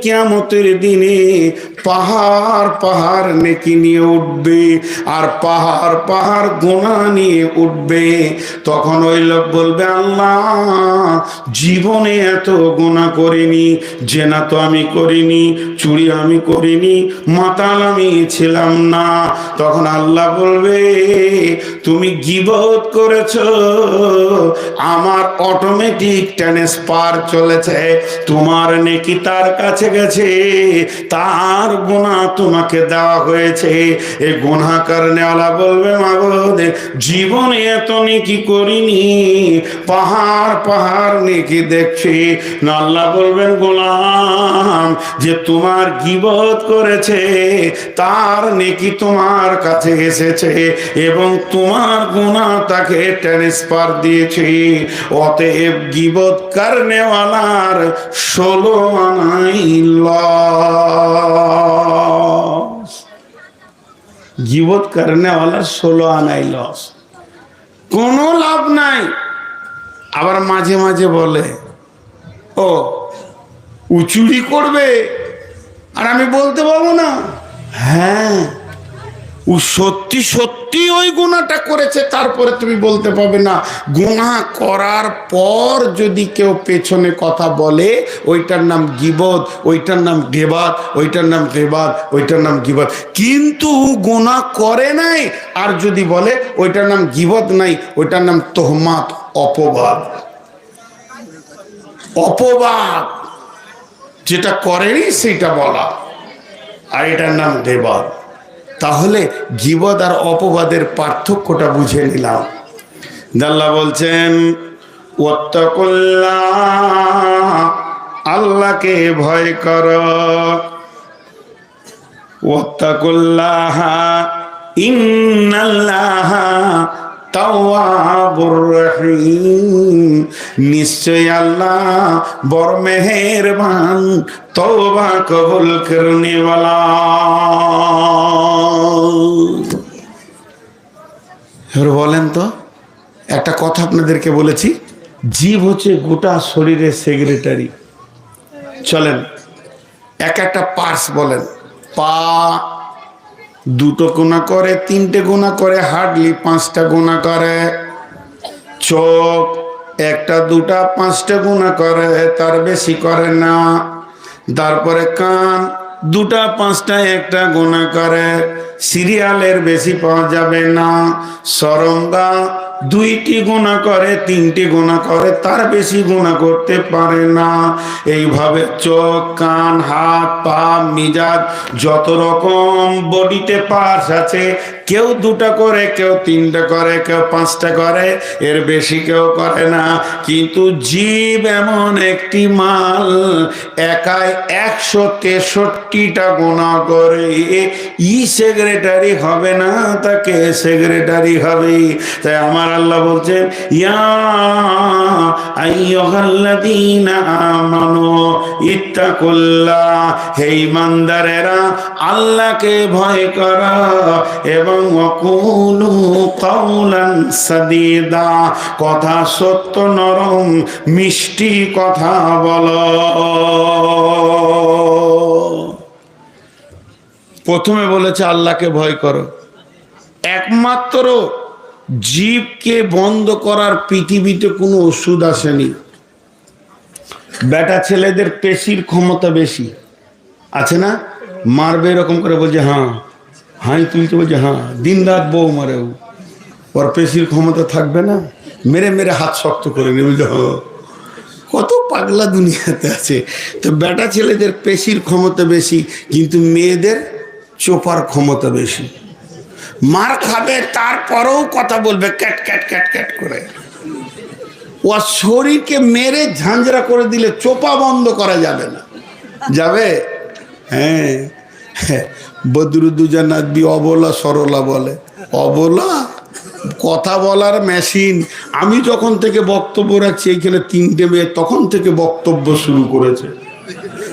কিয়ামতের দিনে পাহাড় পাহাড় নেকি নিয়ে উঠবে আর পাহাড় পাহাড় গুনাহ নিয়ে উঠবে। তখন ওই লোক বলবে, আল্লাহ জীবনে এত গুনাহ করিনি, জেনা তো আমি করিনি, চুরি আমি করিনি, মাতাল আমি ছিলাম না। তখন আল্লাহ বলবে, তুমি গীবত করেছো, আমার অটোমেটিক ট্রান্সফার চলেছে, তোমার নেকি তার কাছে গেছে, তার গুনাহ তোমাকে দেওয়া হয়েছে। এই গুনাহ করনেওয়ালা বলবে, মাগো জীবনে এত নেকি করিনি, পাহাড় পাহাড় নেকি দেখছি না। আল্লাহ বলবেন, গোলাম যে তোমার গীবত করেছে তার নেকি তোমার কাছে এসেছে এবং তোমার গুনাহ তাকে ট্রান্সফার দিয়েছে। অতএব গীবত করনেওয়ালার 16 আনাই লস। গীবত করনেওয়ালার 16 আনাই লস, কোনো লাভ নাই। আবার মাঝে মাঝে বলে, ও চুরি করবে আর আমি বলতে পারবো না? হ্যাঁ, ও সত্যি সত্যি ওই গুনাহটা করেছে, তারপরে তুমি বলতে পারবে না। গুনাহ করার পর যদি কেউ পেছনে কথা বলে, ওইটার নাম গীবত, ওইটার নাম গীবত, ওইটার নাম গীবত, ওইটার নাম গীবত। কিন্তু গুনাহ করে নাই আর যদি বলে, ওইটার নাম গীবত নাই, ওইটার নাম তোহমাত, অপবাদ। অপবাদ যেটা করেনি সেটা বলা, আর এটার নাম গীবত। তাহলে গীবত আর অপবাদের পার্থক্যটা বুঝে নিলাম। আল্লাহ বলছেন, ওয়াত্তাকুল্লাহ, আল্লাহকে ভয় করো। ওয়াত্তাকুল্লাহ ইন্নাল্লাহ তাওয়াবুর রহিম, নিশ্চয় আল্লাহ বড় মেহেরবান, তওবা কবুল করনে ওয়ালা। বলেন তো, একটা কথা আপনাদেরকে বলেছি, জীব হচ্ছে গোটা শরীরের সেক্রেটারি। চলেন এক একটা পার্টস বলেন। পা 2টো গুনাহ করে, 3টে গুনাহ করে, হার্ডলি 5টা গুনাহ করে। চোখ 1টা 2টা 5টা গুনাহ করে, তার বেশি করে না। তারপরে কান 2টা 5টা 1টা গুনাহ করে, সিরিয়ালের বেশি পাওয়া যাবে না। সরঙ্গা 2টি গুনাহ করে, 3টি গুনাহ করে, তার বেশি গুনাহ করতে পারে না। এইভাবে চোখ, কান, হাত, পা, মিজাজ, যত রকম বডিতে পার্টস আছে, কেউ 2টা করে, কেউ 3টা করে, কেউ 5টা করে, এর বেশি কেউ করে না। কিন্তু জীব এমন একটি মাল, একাই 163টা গুনাহ করে, সেক্রেটারি হবে না, তাকে সেক্রেটারি হবে। তাই আমার আল্লাহ বলছেন, ইয়া আইয়ুহাল্লাযীনা আমানু ইত্তাকুল্লাহ, হে ঈমানদারেরা আল্লাহকে ভয় করো এবং ওয়াকুলু কাওলান সাদীদা, কথা সত্য নরম মিষ্টি কথা বলো। প্রথমে বলেছে আল্লাহকে ভয় করো। একমাত্র জীবকে বন্ধ করার পৃথিবীতে কোনো ওষুধ আসেনি। বেটা ছেলেদের পেশির ক্ষমতা বেশি আছে না, মারবে এরকম করে, বলছে হ্যাঁ, হাই তুলতে বলছে হ্যাঁ, দিন রাত বউ মারে, ওর পেশির ক্ষমতা থাকবে না, মেরে মেরে হাত শক্ত করে নেবে। কত পাগলা দুনিয়াতে আছে। তো বেটা ছেলেদের পেশির ক্ষমতা বেশি, কিন্তু মেয়েদের চোপার ক্ষমতা বেশি। মার খাবে তারপরেও কথা বলবে ক্যাট ক্যাট ক্যাট ক্যাট করে। ও শরীরকে মেরে ঝাঁঝরা করে দিলে চোপা বন্ধ করা যাবে না। যাবে? হ্যাঁ, বদরুদ্দুজা নাদবি অবলা সরলা বলে। অবলা কথা বলার মেশিন। আমি যখন থেকে বক্তব্য রাখছি এইখানে 3টে মেয়ে তখন থেকে বক্তব্য শুরু করেছে।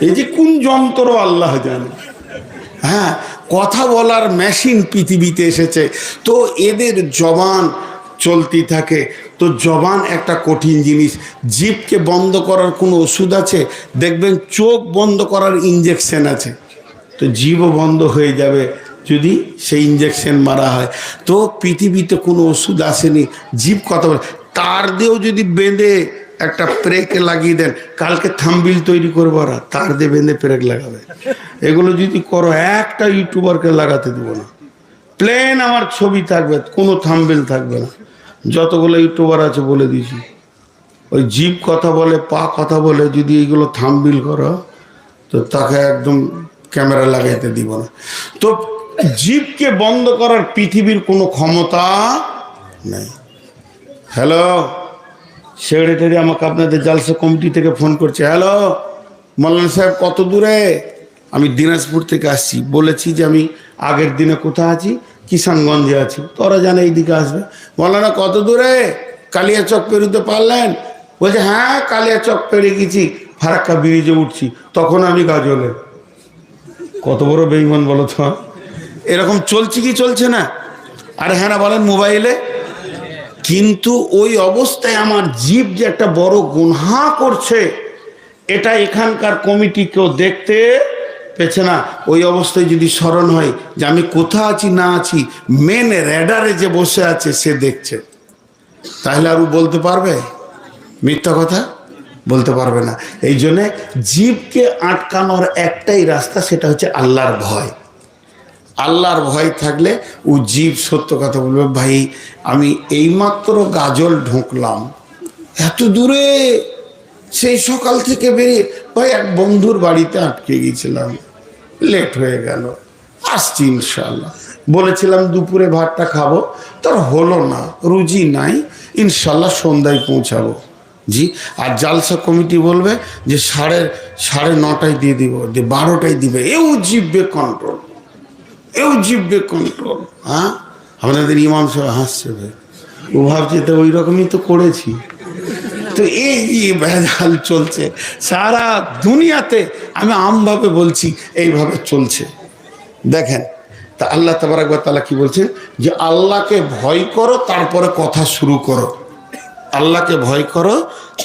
এই যে কোন যন্ত্র আল্লাহ জানে। হ্যাঁ, কথা বলার মেশিন পৃথিবীতে এসেছে। তো এদের জবান চলতি থাকে। তো জবান একটা কঠিন জিনিস। জিভকে বন্ধ করার কোনো ওষুধ আছে? দেখবেন চোখ বন্ধ করার ইঞ্জেকশন আছে। তো জিভও বন্ধ হয়ে যাবে যদি সেই ইঞ্জেকশন মারা হয়। তো পৃথিবীতে কোনো ওষুধ আসেনি, জিভ কথা বলে। তার দিয়েও যদি বেঁধে একটা প্রেক লাগিয়ে দেন, কালকে থাম্বিল তৈরি করবো, ওরা তার দিয়ে বেঁধে প্রেক লাগাবে। এগুলো যদি করো, একটা ইউটিউবারকে লাগাতে দেবো না। প্লেন আমার ছবি থাকবে, কোনো থাম্বিল থাকবে না। যতগুলো ইউটিউবার আছে বলে দিয়েছি, ওই জিভ কথা বলে, পা কথা বলে, যদি এইগুলো থাম্বিল করো তো তাকে একদম ক্যামেরা লাগাইতে দিব না। তো জিভকে বন্ধ করার পৃথিবীর কোনো ক্ষমতা নেই। হ্যালো সেক্রেটারি, আমাকে আপনাদের জালসা কমিটি থেকে ফোন করছে। হ্যালো মৌলানা সাহেব, কত দূরে? আমি দিনাজপুর থেকে আসছি। বলেছি যে আমি আগের দিনে কোথায় আছি, কিষানগঞ্জে আছি। তোরা জানে এইদিকে আসবে। মৌলানা কত দূরে? কালিয়াচক পেরোতে পারলেন? বলছে হ্যাঁ কালিয়াচক পেরিয়ে গেছি, ফারাক্কা ব্রিজে উঠছি। তখন আমি গাজলে। কত বড় বেঈমান বলো তো। এরকম চলছে কি চলছে না? আরে হ্যাঁ না বলেন মোবাইলে। কিন্তু ওই অবস্থায় আমার জীব যে একটা বড় গুনহা করছে, এটা এখানকার কমিটি কেউ দেখতে পেছে না। ওই অবস্থায় যদি স্মরণ হয় যে আমি কোথা আছি না আছি, মেন রেডারে যে বসে আছে সে দেখছে, তাহলে আর ও বলতে পারবে? মিথ্যা কথা বলতে পারবে না। এই জন্যে জীবকে আটকানোর একটাই রাস্তা, সেটা হচ্ছে আল্লাহর ভয়। আল্লাহর ভয় থাকলে ও জীব সত্য কথা বলবে। ভাই আমি এইমাত্র গাজল ঢুকলাম, এত দূরে, সেই সকাল থেকে বেরিয়ে, ভাই এক বন্ধুর বাড়িতে আটকে গিয়েছিলাম, লেট হয়ে গেল, আসছি ইনশাল্লাহ। বলেছিলাম দুপুরে ভাতটা খাবো, তার হলো না, রুজি নাই, ইনশাল্লাহ সন্ধ্যায় পৌঁছাবো। জি। আর জালসা কমিটি বলবে যে সাড়ে নটায় দিয়ে দিব, যে 12টায় দিবে। এও জিভবে কন্ট্রোল, এও জিভবে কন্ট্রোল। হ্যাঁ আপনাদের ইমাম সাহেব হাসছে, ভাই ও ভাবছে তো ওই রকমই তো করেছি। তো এই ভেজাল চলছে সারা দুনিয়াতে। আমি আমভাবে বলছি, এইভাবে চলছে। দেখেন তা আল্লাহ তাবারক ওয়া তাআলা কি বলছেন, যে আল্লাহকে ভয় করো তারপরে কথা শুরু করো। আল্লাহকে ভয় করো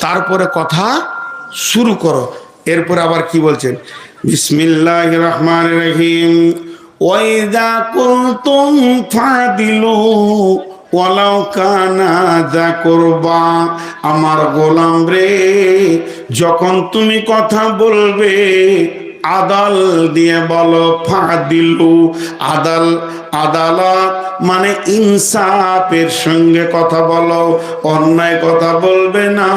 তারপরে কথা শুরু করো। এরপর আবার কি বলছেন, বিসমিল্লাহির রহমানির রহিম, ওয়াইদা কুনতুম ফাদিলু ওয়ালাউ কানা যা কুরবা। আমার গোলাম রে, যখন তুমি কথা বলবে আদাল দিয়ে বলো। ফাদিলু, আদালত মানে ইনসাফের সঙ্গে কথা বলো, অন্যায় কথা বলবে না।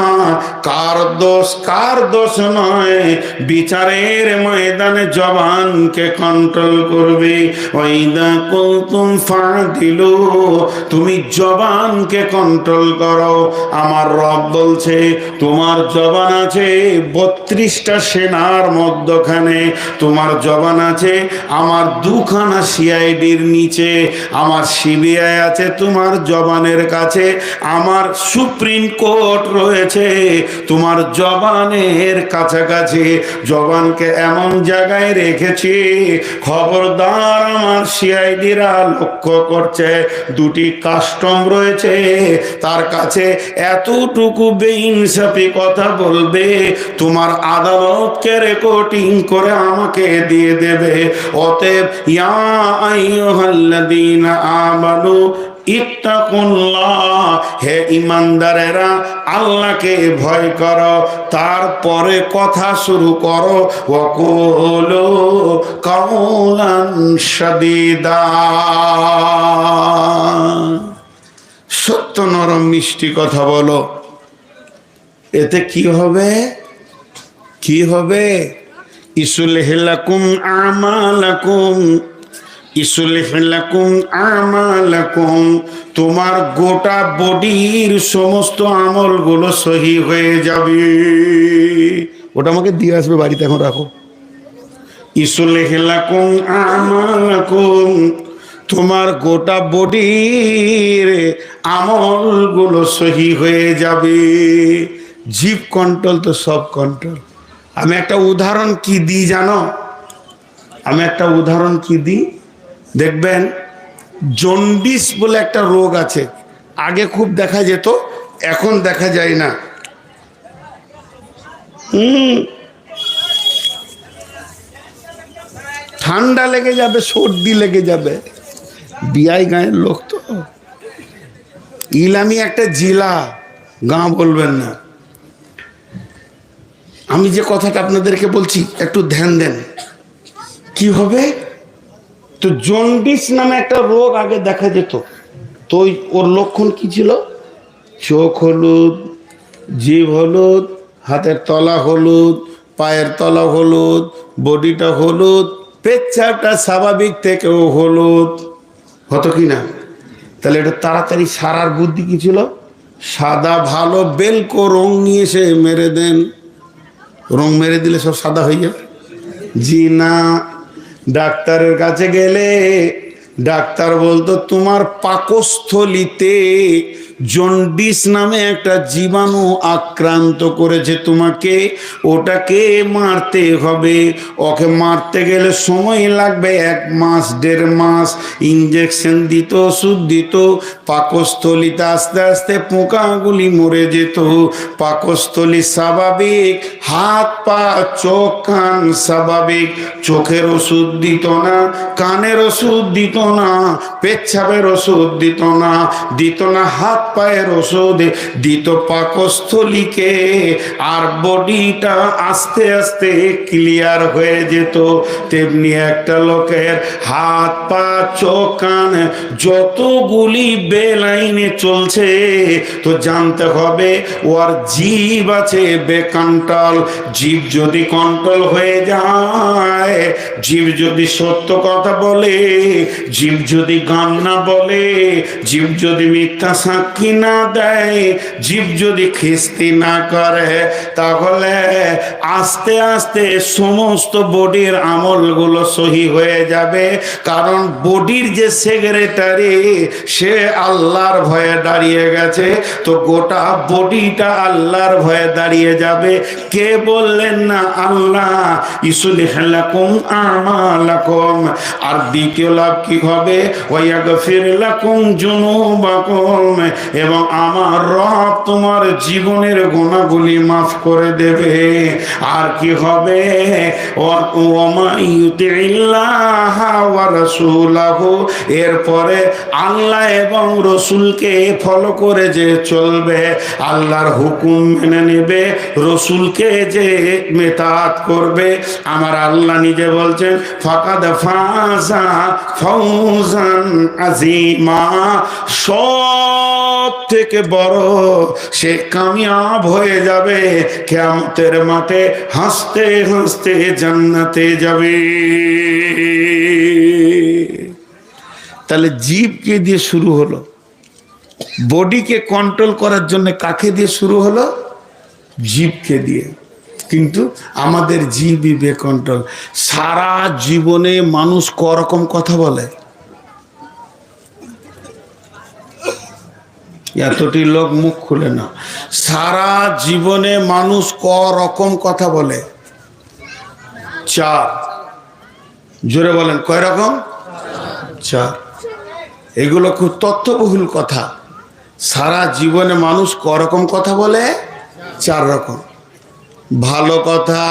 কার দোষ নয়, বিচারের ময়দানে জবানকে কন্ট্রোল করবে। ওয়াইদা কুনতুম ফাদিলু, তুমি জবানকে কন্ট্রোল করো। আমার রব বলছে তোমার জবান আছে 32টা সেনার মধ্যখানে, তোমার জবান আছে আমার 2খানা সিআইডির নিচে, আমার সিবিআই আছে তোমার জবানের কাছে, আমার সুপ্রিম কোর্ট রয়েছে তোমার জবানের কাছাকাছি। জবানকে এমন জায়গায় রেখেছি, খবরদার আমার সিআইডিরা লক্ষ্য করছে। 2টি কাস্টম রয়েছে, তার কাছে এতটুকু বেইনসাফি কথা বলবে, তোমার আদালতকে রেকর্ডিং করে আমাকে দিয়ে দেবে। অতএব ইয়া আইয়ুহাল্লাযীনা আমানু ইত্তাকুল্লাহ, হে ঈমানদারেরা আল্লাহকে ভয় করো, তারপরে কথা শুরু করো। ওয়াকুলু কাওলান সাদীদা, সত্য নরম মিষ্টি কথা বলো। এতে কি হবে? কি হবে? ইসলিহ লাকুম আমালাকুম, ইসলিহ লাকুম আমালাকুম, তোমার গোটা বডির সমস্ত আমলগুলো সহি হয়ে যাবে। ওটা আমাকে দিয়ে আসবে বাড়িতে, এখন রাখো। ইসলিহ লাকুম আমালাকুম, তোমার গোটা বডির আমলগুলো সহি হয়ে যাবে। জিভ কন্ট্রোল তো সব কন্ট্রোল। আমি একটা উদাহরণ কি দিই জানো? দেখবেন জন্ডিস বলে একটা রোগ আছে, আগে খুব দেখা যেত, এখন দেখা যায় না। ঠান্ডা লেগে যাবে, সর্দি লেগে যাবে। বিয়াই গাঁয়ের লোক তো, ইলামি একটা জেলা, গাঁ বলবেন না। আমি যে কথাটা আপনাদেরকে বলছি একটু ধ্যান দেন। কি হবে? তো জন্ডিস নামে একটা রোগ আগে দেখা যেত। তো ওর লক্ষণ কি ছিল? চোখ হলুদ, জিভ হলুদ, হাতের তলা হলুদ, পায়ের তলা হলুদ, বডিটা হলুদ, পেচ্ছাপটা স্বাভাবিক থেকেও হলুদ হতো কি না? তাহলে এটা তাড়াতাড়ি সারার বুদ্ধি কি ছিল? সাদা ভালো বেলকো রং নিয়ে এসে মেরে দেন। রং মেরে দিলে সব সাদা হয়ে যাবে? জি না। ডাক্তারের কাছে গেলে ডাক্তার বলতো তোমার পাকস্থলিতে জন্ডিস নামে একটা জীবাণু আক্রান্ত করেছে তোমাকে, ওটাকে মারতে হবে। ওকে মারতে গেলে সময় লাগবে 1 মাস 1.5 মাস। ইঞ্জেকশন দিত, ওষুধ দিত, পাকস্থলিতে আস্তে আস্তে পোকাগুলি মরে যেত। পাকস্থলী স্বাভাবিক, হাত পা চোখ কান স্বাভাবিক। চোখের ওষুধ দিত না, কানের ওষুধ দিত না, পেচ্ছাপের ওষুধ দিত না, দিত না হাত পায়ের ওষুধ, দিত পাকস্থলীকে। আর বডিটা আস্তে আস্তে ক্লিয়ার হয়ে যেত। তেমনি একটা লোকের হাত পা চোখ কান যতগুলি বেলাইনে চলছে, তো জানতে হবে ওর জীব আছে বেকন্ট্রোল। জীব যদি কন্ট্রোল হয়ে যায়, জীব যদি সত্য কথা বলে, জীব যদি গান না বলে, জীব যদি মিথ্যা সাক্ষী না দেয়, জীব যদি খিস্তি না করে, তাহলে আস্তে আস্তে সমস্ত বডির আমলগুলো সহি হয়ে যাবে। কারণ বডির যে সেক্রেটারি, সে আল্লাহর ভয়ে দাঁড়িয়ে গেছে। তো গোটা বডিটা আল্লাহর ভয়ে দাঁড়িয়ে যাবে। কে বললেন না? আল্লাহ। ইসলিহ লাকুম আমালাকুম। আর দ্বিতীয় লাভ কি হবে? ওয়াগফির লাকুম যুনুবাকুম। এবং আমার রব তোমার জীবনের গুনাহগুলি মাফ করে দেবে। আর কি হবে? ওয়ামা ইউতিল্লাহ ওয়া রাসূলাহু। এরপরে আল্লাহ এবং রসুলকে ফলো করে যে চলবে, আল্লাহর হুকুম মেনে নেবে, রসুলকে যে মেতাত করবে, আমার আল্লাহ নিজে বলছেন ফাকাদ ফাজা ফাউজান আযীমা। সব থেকে বড় সে কামিয়াব হয়ে যাবে। কিয়ামতের মাঠে হাসতে হাসতে জান্নাতে যাবে। তাহলে জীবকে দিয়ে শুরু হলো, বডিকে কন্ট্রোল করার জন্য কাকে দিয়ে শুরু হলো? জীবকে দিয়ে। কিন্তু আমাদের জীবই বেকন্ট্রোল। সারা জীবনে মানুষ করকম কথা বলে। এতটি লোক মুখ খুলে না। সারা জীবনে মানুষ করকম কথা বলে? 4। জোরে বলেন, কয় রকম? 4। এগুলো খুব তথ্যবহুল কথা। সারা জীবনে মানুষ করকম কথা বলে? 4 রকম। ভালো কথা,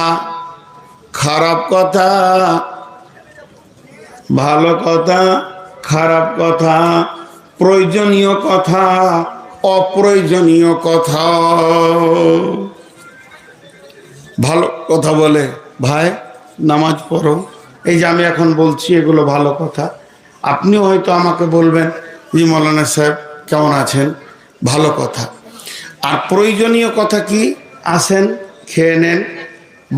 খারাপ কথা, ভালো কথা, খারাপ কথা, প্রয়োজনীয় কথা, অপ্রয়োজনীয় কথা। ভালো কথা বলে, ভাই নামাজ পড়ো। এই যে আমি এখন বলছি, এগুলো ভালো কথা। আপনিও হয়তো আমাকে বলবেন, জি মৌলানা সাহেব কেমন আছেন? ভালো কথা। আর প্রয়োজনীয় কথা কি? আসেন, খেয়ে নেন।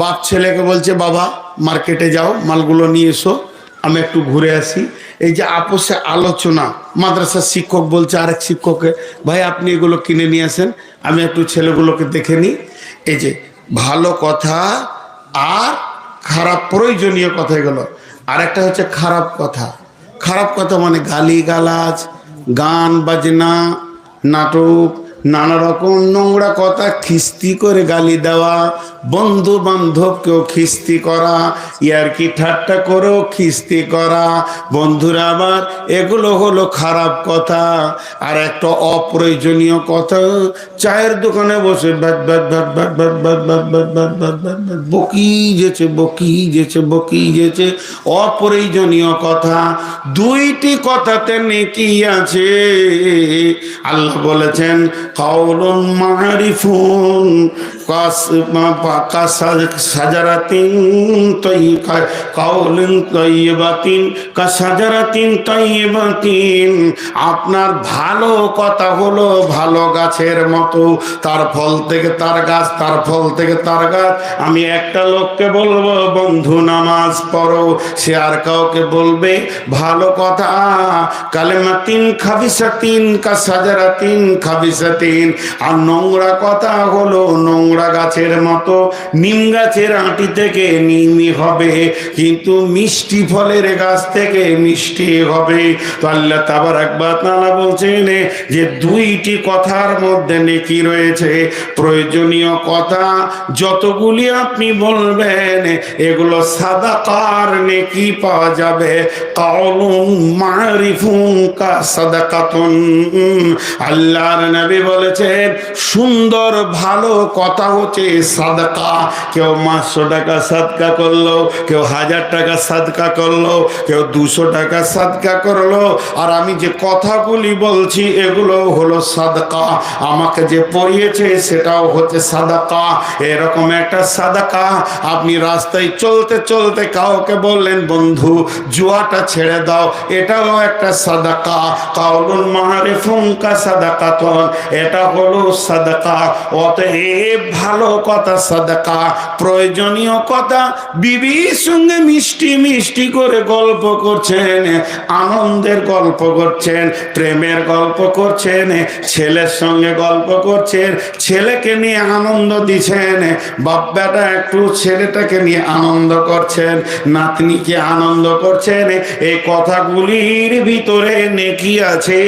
বাপ ছেলেকে বলছে, বাবা মার্কেটে যাও, মালগুলো নিয়ে এসো, আমি একটু ঘুরে আসি। এই যে আপোষে আলোচনা, মাদ্রাসার শিক্ষক বলছে আরেক শিক্ষককে, ভাই আপনি এগুলো কিনে নিয়ে আসেন, আমি একটু ছেলেগুলোকে দেখে নিই। এই যে ভালো কথা আর খারাপ প্রয়োজনীয় কথা, এগুলো। আর একটা হচ্ছে খারাপ কথা। খারাপ কথা মানে গালি গালাজ, গান বাজনা, নাটক, নানা রকম নোংরা কথা খিস্তি করে গালি দেওয়া, বন্ধু বান্ধবকেও খিস্তি করা, ইয়ারকি ঠাট্টা করেও খিস্তি করা। বন্ধুরা আবার এগুলো হলো খারাপ কথা। আর একটা অপ্রয়োজনীয় কথা, চায়ের দোকানে বসে bat bat bat bat bat bat bat bat bat bat bat bat বকি যেছে বকি যেছে বকি যেছে, অপ্রয়োজনীয় কথা। দুইটি কথাতে নেকি আছে। আল্লাহ বলেছেন কাউলুন মারিফুন কাসাজারাতিন তাইয়্যিবা, কাউলুন তাইয়্যিবাতিন কাসাজারাতিন তাইয়্যিবাতিন। আপনার ভালো কথা হলো ভালো গাছের মতো, তার ফল থেকে তার গাছ, তার ফল থেকে তার গাছ। আমি একটা লোককে বলবো বন্ধু নামাজ পড়ো, সে আর কাউকে বলবে ভালো কথা। কালেমাতিন খাবিসাতিন কাসাজারাতিন খাবিসাতিন। আর নোংরা কথা হলো নোংরা গাছের মতো, নিম গাছের আঁটি থেকে নিমই হবে, কিন্তু মিষ্টি ফলের গাছ থেকে মিষ্টি হবে। তো আল্লাহ তাবারাক ওয়া তাআলা বলছেন যে দুইটি কথার মধ্যে নেকি রয়েছে। প্রয়োজনীয় কথা যতগুলি আপনি বলবেন এগুলো সাদাকার নেকি পাওয়া যাবে। কাউলুন মারিফুন কা সাদাকাতুন। আল্লাহর নবী বলেছেন সুন্দর ভালো কথা হচ্ছে সাদকা। কেউ 500 টাকা সাদকা করলো, কেউ 1000 টাকা সাদকা করলো, কেউ 200 টাকা সাদকা করলো। আর আমি যে কথাগুলি বলছি এগুলো হলো সাদকা। আমাকে যে পড়িয়েছে সেটাও হচ্ছে সাদকা। এরকম একটা সাদকা। আপনি রাস্তায় চলতে চলতে কাউকে বললেন বন্ধু জুয়াটা ছেড়ে দাও, এটাও একটা সাদকা। কাউলুন মারিফুন কা সাদাকাতুন, এটা হলো সাদকা। অতএব ভালো কথা সাদকা। প্রয়োজনীয় কথা, বিবির সঙ্গে মিষ্টি মিষ্টি করে গল্প করছেন, আনন্দের গল্প করছেন, প্রেমের গল্প করছেন, ছেলের সঙ্গে গল্প করছেন, ছেলেকে নিয়ে আনন্দ দিচ্ছেন, বাপ বেটা একটু ছেলেটাকে নিয়ে আনন্দ করছেন, নাতনিকে আনন্দ করছেন। এই কথাগুলির ভিতরে নেকি আছে,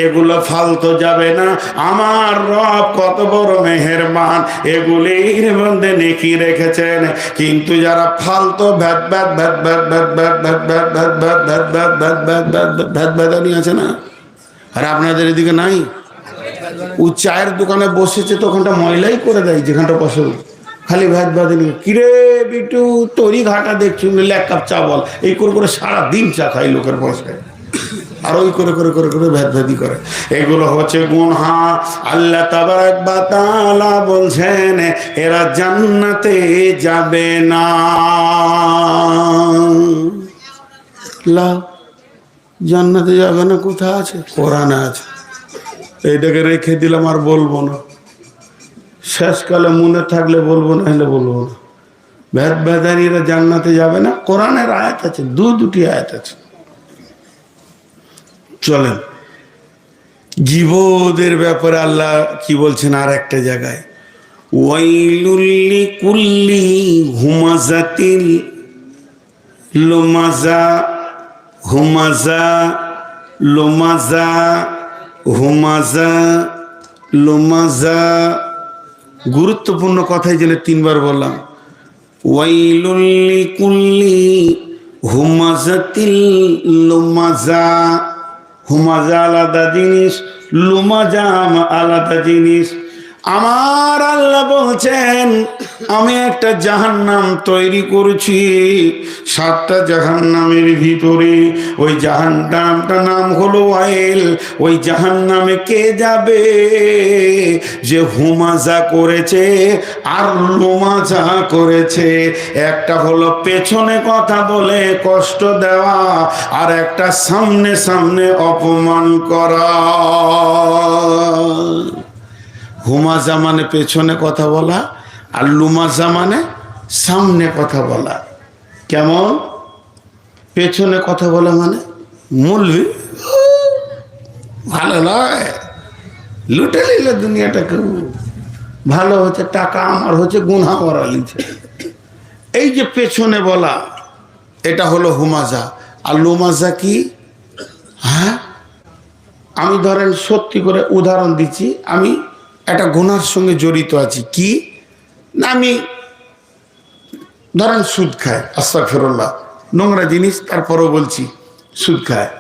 এগুলো ফালতু যাবে না। আমার রব কত বড় মেহেরবান, এগুলির মধ্যে নেকি রেখেছেন। কিন্তু যারা ফালতু ভ্যাট ভ্যাট ভ্যাট ভ্যাট ভ্যাট ভ্যাট ভ্যাট ভ্যাট ভ্যাট ভ্যাট ভ্যাট ভ্যাট ভ্যাট ভ্যাট ভ্যাট ভ্যাট ভ্যাদানি আছে না? আর আপনাদের এদিকে নাই? ও চায়ের দোকানে বসেছে তো ওখানটা ময়লাই করে দেয়, যেখানটা বসে খালি ভ্যাট ভ্যাদানি। কিরে বিটু তৈরি ঘাটা দেখছি, নিলে 1 কাপ চা বল। এই করে করে সারাদিন চা খাই লোকের পয়সায়, আর ওই করে করে করে করে ভ্যাদি করে। এগুলো হচ্ছে গুনাহ। আল্লাহ তাবারাক ওয়া তাআলা বলছেন এরা জান্নাতে যাবে না। লা জান্নাতে যাবে না কোথায় আছে? কোরআনে আছে। এইটাকে রেখে দিলাম, আর বলবো না। শেষকালে মনে থাকলে বলবো, না হলে বলবো না। ভ্যাদানিরা জান্নাতে যাবে না, কোরআনের আয়াত আছে, দুটি আয়াত আছে। চলেন জীবদের ব্যাপারে আল্লাহ কি বলছেন আর একটা জায়গায়, ওয়াইলুল লিকুল্লি হুমাজাতিল লুমাজা হুমাজা লুমাজা হুমাজা লুমাজা। গুরুত্বপূর্ণ কথাই জেনে 3 বার বললাম। ওয়াইলুল লিকুল্লি হুমাজাতিল লুমাজা। হুমাজা আলাদা জিনিস, লুমাজা আলাদা জিনিস। আমার আল্লাহ বলছেন আমি একটা জাহান্নাম তৈরি করছি। 7টা জাহান্নামের ভিতরে ওই জাহান্নামটার নাম হলো ওয়াইল। ওই জাহান্নামে কে যাবে? যে হুমাজা করেছে আর লুমাজা করেছে। একটা হলো পেছনে কথা বলে কষ্ট দেওয়া, আর একটা সামনে সামনে অপমান করা। হুমাজা মানে পেছনে কথা বলা, আর লুমাজা মানে সামনে কথা বলা। কেমন? পেছনে কথা বলা মানে মূলবি ভালো নয়, লুটে নিলে দুনিয়াটাকে। ভালো হচ্ছে টাকা আমার হচ্ছে, গুনাহ ওরা লিখছে। এই যে পেছনে বলা, এটা হলো হুমাজা। আর লুমাজা কি? হ্যাঁ, আমি ধরেন সত্যি করে উদাহরণ দিচ্ছি, আমি একটা গুনার সঙ্গে জড়িত আছি। কি না, আমি ধরেন সুদ খায়, আস্তাগফিরুল্লাহ, নোংরা জিনিস, তারপরও বলছি সুদ খায়।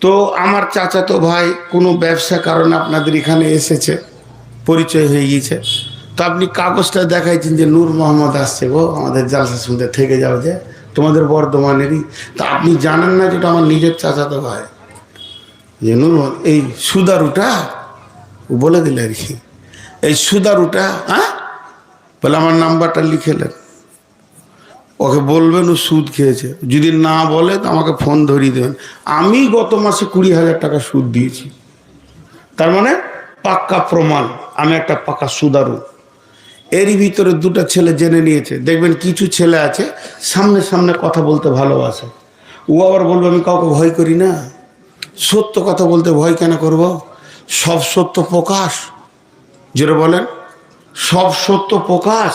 তো আমার চাচাতো ভাই কোনো ব্যবসা কারণে আপনাদের এখানে এসেছে, পরিচয় হয়ে গিয়েছে, তো আপনি কাগজটা দেখাইছেন যে নূর মোহাম্মদ আসছে, ও আমাদের জালসা শুনতে থেকে যাও, যে তোমাদের বর্ধমানেরই। তা আপনি জানেন না যেটা আমার নিজের চাচাতো ভাই, যে নূর এই সুদারুটা, ও বলে দিলে আর কি, এই সুদারুটা, হ্যাঁ বলে আমার নাম্বারটা লিখেলেন, ওকে বলবেন ও সুদ খেয়েছে, যদি না বলে তো আমাকে ফোন ধরিয়ে দেবেন। আমি গত মাসে 20,000 টাকা সুদ দিয়েছি, তার মানে পাক্কা প্রমাণ আমি একটা পাক্কা সুদারু। এরই ভিতরে দুটো ছেলে জেনে নিয়েছে। দেখবেন কিছু ছেলে আছে সামনে সামনে কথা বলতে ভালোবাসে, ও আবার বলবে আমি কাউকে ভয় করি না। সত্য কথা বলতে ভয় কেন করব? সব সত্য প্রকাশ, যেটা বলেন সব সত্য প্রকাশ।